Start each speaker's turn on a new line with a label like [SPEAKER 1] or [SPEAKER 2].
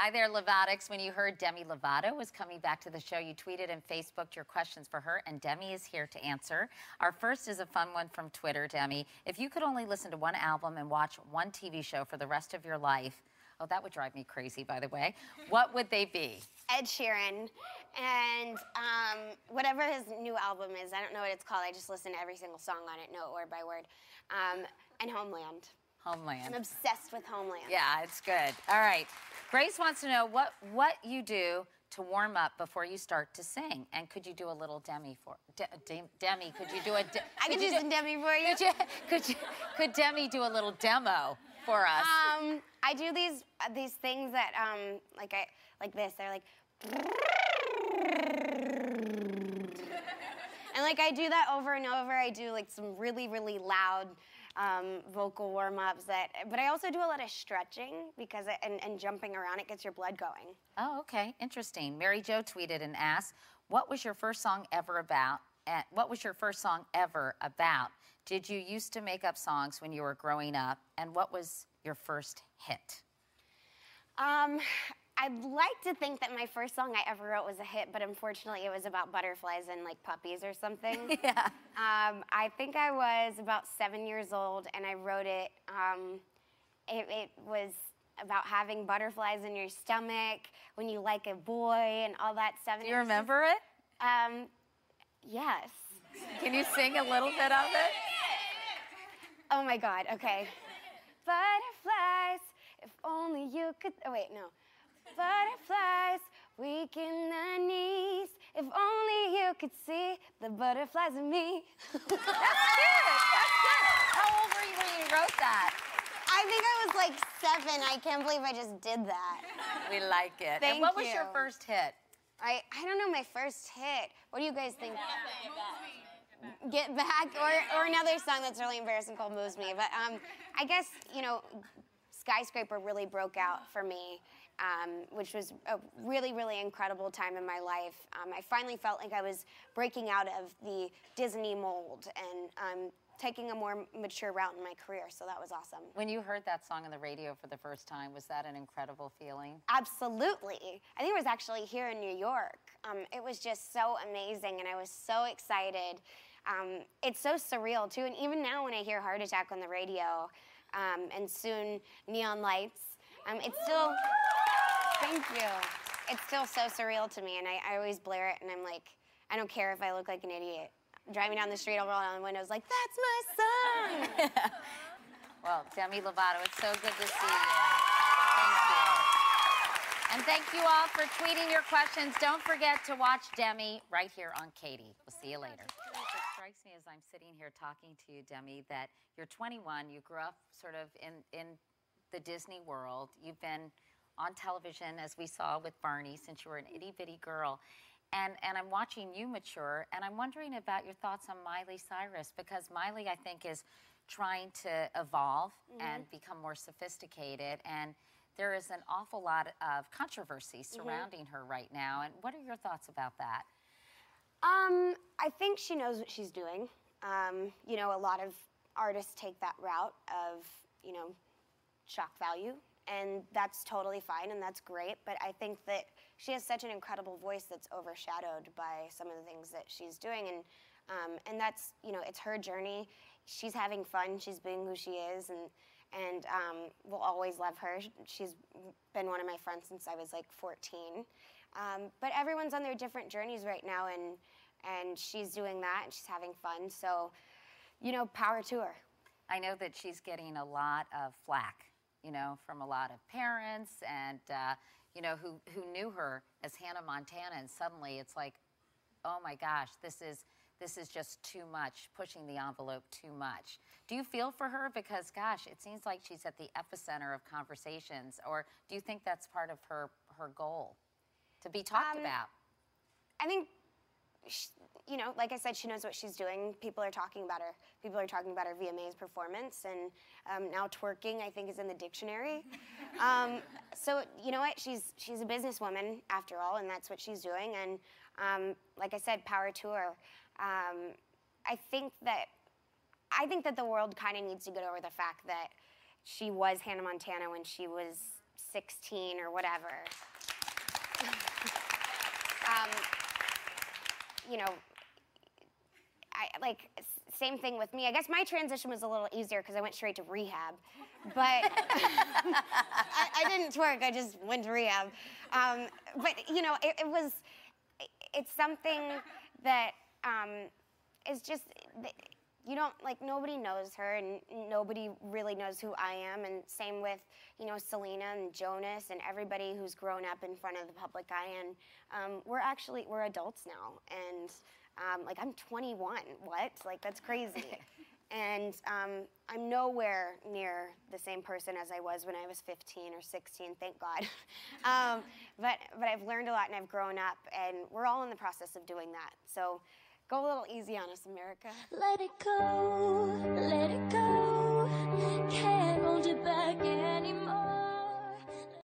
[SPEAKER 1] Hi there, Lovatics. When you heard Demi Lovato was coming back to the show, you tweeted and Facebooked your questions for her, and Demi is here to answer. Our first is a fun one from Twitter, Demi. If you could only listen to one album and watch one TV show for the rest of your life, oh, that would drive me crazy, by the way, what would they be?
[SPEAKER 2] Ed Sheeran, and whatever his new album is, I don't know what it's called, I just listen to every single song on it, note word by word, and Homeland.
[SPEAKER 1] Homeland.
[SPEAKER 2] I'm obsessed with Homeland.
[SPEAKER 1] Yeah, it's good. All right. Grace wants to know what you do to warm up before you start to sing. And could you do a little Demi for... Demi, could you do a...
[SPEAKER 2] I could do some Demi for you.
[SPEAKER 1] Could Demi do a little demo for us?
[SPEAKER 2] I do these things that, like this. They're like... And like I do that over and over. I do like some really, really loud vocal warm-ups but I also do a lot of stretching because and jumping around. It gets your blood going.
[SPEAKER 1] Oh, okay, interesting. Mary Jo tweeted and asked, "What was your first song ever about? What was your first song ever about? Did you used to make up songs when you were growing up? And what was your first hit?"
[SPEAKER 2] I'd like to think that my first song I ever wrote was a hit, but unfortunately it was about butterflies and like puppies or something.
[SPEAKER 1] Yeah.
[SPEAKER 2] I think I was about 7 years old and I wrote it. It was about having butterflies in your stomach when you like a boy and all that stuff.
[SPEAKER 1] Do you remember it?
[SPEAKER 2] Yes.
[SPEAKER 1] Can you sing a little bit of it?
[SPEAKER 2] Oh my God, okay. Butterflies, if only you could, oh wait, no. Butterflies, weak in the knees. If only you could see the butterflies in me.
[SPEAKER 1] That's good. That's good. How old were you when you wrote that?
[SPEAKER 2] I think I was like 7. I can't believe I just did that.
[SPEAKER 1] We like it.
[SPEAKER 2] Thank
[SPEAKER 1] and what was
[SPEAKER 2] you.
[SPEAKER 1] your first hit?
[SPEAKER 2] I don't know my first hit. What do you guys think? Get Back, or another song that's really embarrassing called Moves Me. But I guess, you know, Skyscraper really broke out for me. Which was a really, really incredible time in my life. I finally felt like I was breaking out of the Disney mold and taking a more mature route in my career, so that was awesome.
[SPEAKER 1] When you heard that song on the radio for the first time, was that an incredible feeling?
[SPEAKER 2] Absolutely. I think it was actually here in New York. It was just so amazing, and I was so excited. It's so surreal, too, and even now when I hear Heart Attack on the radio, and soon Neon Lights, it's still... Thank you. It's still so surreal to me, and I always blare it, and I'm like, I don't care if I look like an idiot. Driving down the street, I'll roll down the windows like, that's my song!
[SPEAKER 1] Well, Demi Lovato, it's so good to see you. Thank you. And thank you all for tweeting your questions. Don't forget to watch Demi right here on Katie. We'll see you later. It strikes me as I'm sitting here talking to you, Demi, that you're 21. You grew up sort of in the Disney world. You've been on television, as we saw with Barney, since you were an itty-bitty girl. And I'm watching you mature, and I'm wondering about your thoughts on Miley Cyrus, because Miley, I think, is trying to evolve and become more sophisticated, and there is an awful lot of controversy surrounding her right now. And what are your thoughts about that?
[SPEAKER 2] I think she knows what she's doing. You know, a lot of artists take that route of, you know, shock value. And that's totally fine, and that's great, but I think that she has such an incredible voice that's overshadowed by some of the things that she's doing, and that's, you know, it's her journey. She's having fun, she's being who she is, and we'll always love her. She's been one of my friends since I was like 14. But everyone's on their different journeys right now, and she's doing that, and she's having fun, so, you know, power to her.
[SPEAKER 1] I know that she's getting a lot of flack, you know, from a lot of parents and, you know, who knew her as Hannah Montana, and suddenly it's like, oh my gosh, this is just too much, pushing the envelope too much. Do you feel for her? Because, gosh, it seems like she's at the epicenter of conversations, or do you think that's part of her goal, to be talked about?
[SPEAKER 2] I think, you know, like I said, she knows what she's doing. People are talking about her. People are talking about her VMA's performance, and now twerking, I think, is in the dictionary. So, you know what? She's a businesswoman, after all, and that's what she's doing. And like I said, power to her. I think that the world kind of needs to get over the fact that she was Hannah Montana when she was 16 or whatever. You know, same thing with me. I guess my transition was a little easier because I went straight to rehab, but I didn't twerk. I just went to rehab. But you know, it's something that is just, you don't, like, nobody knows her and nobody really knows who I am, and same with, you know, Selena and Jonas and everybody who's grown up in front of the public eye, and we're adults now, and like, I'm 21, what? Like, that's crazy. And I'm nowhere near the same person as I was when I was 15 or 16, thank God. But I've learned a lot and I've grown up, and we're all in the process of doing that. So go a little easy on us, America.
[SPEAKER 3] Let it go, can't hold it back anymore.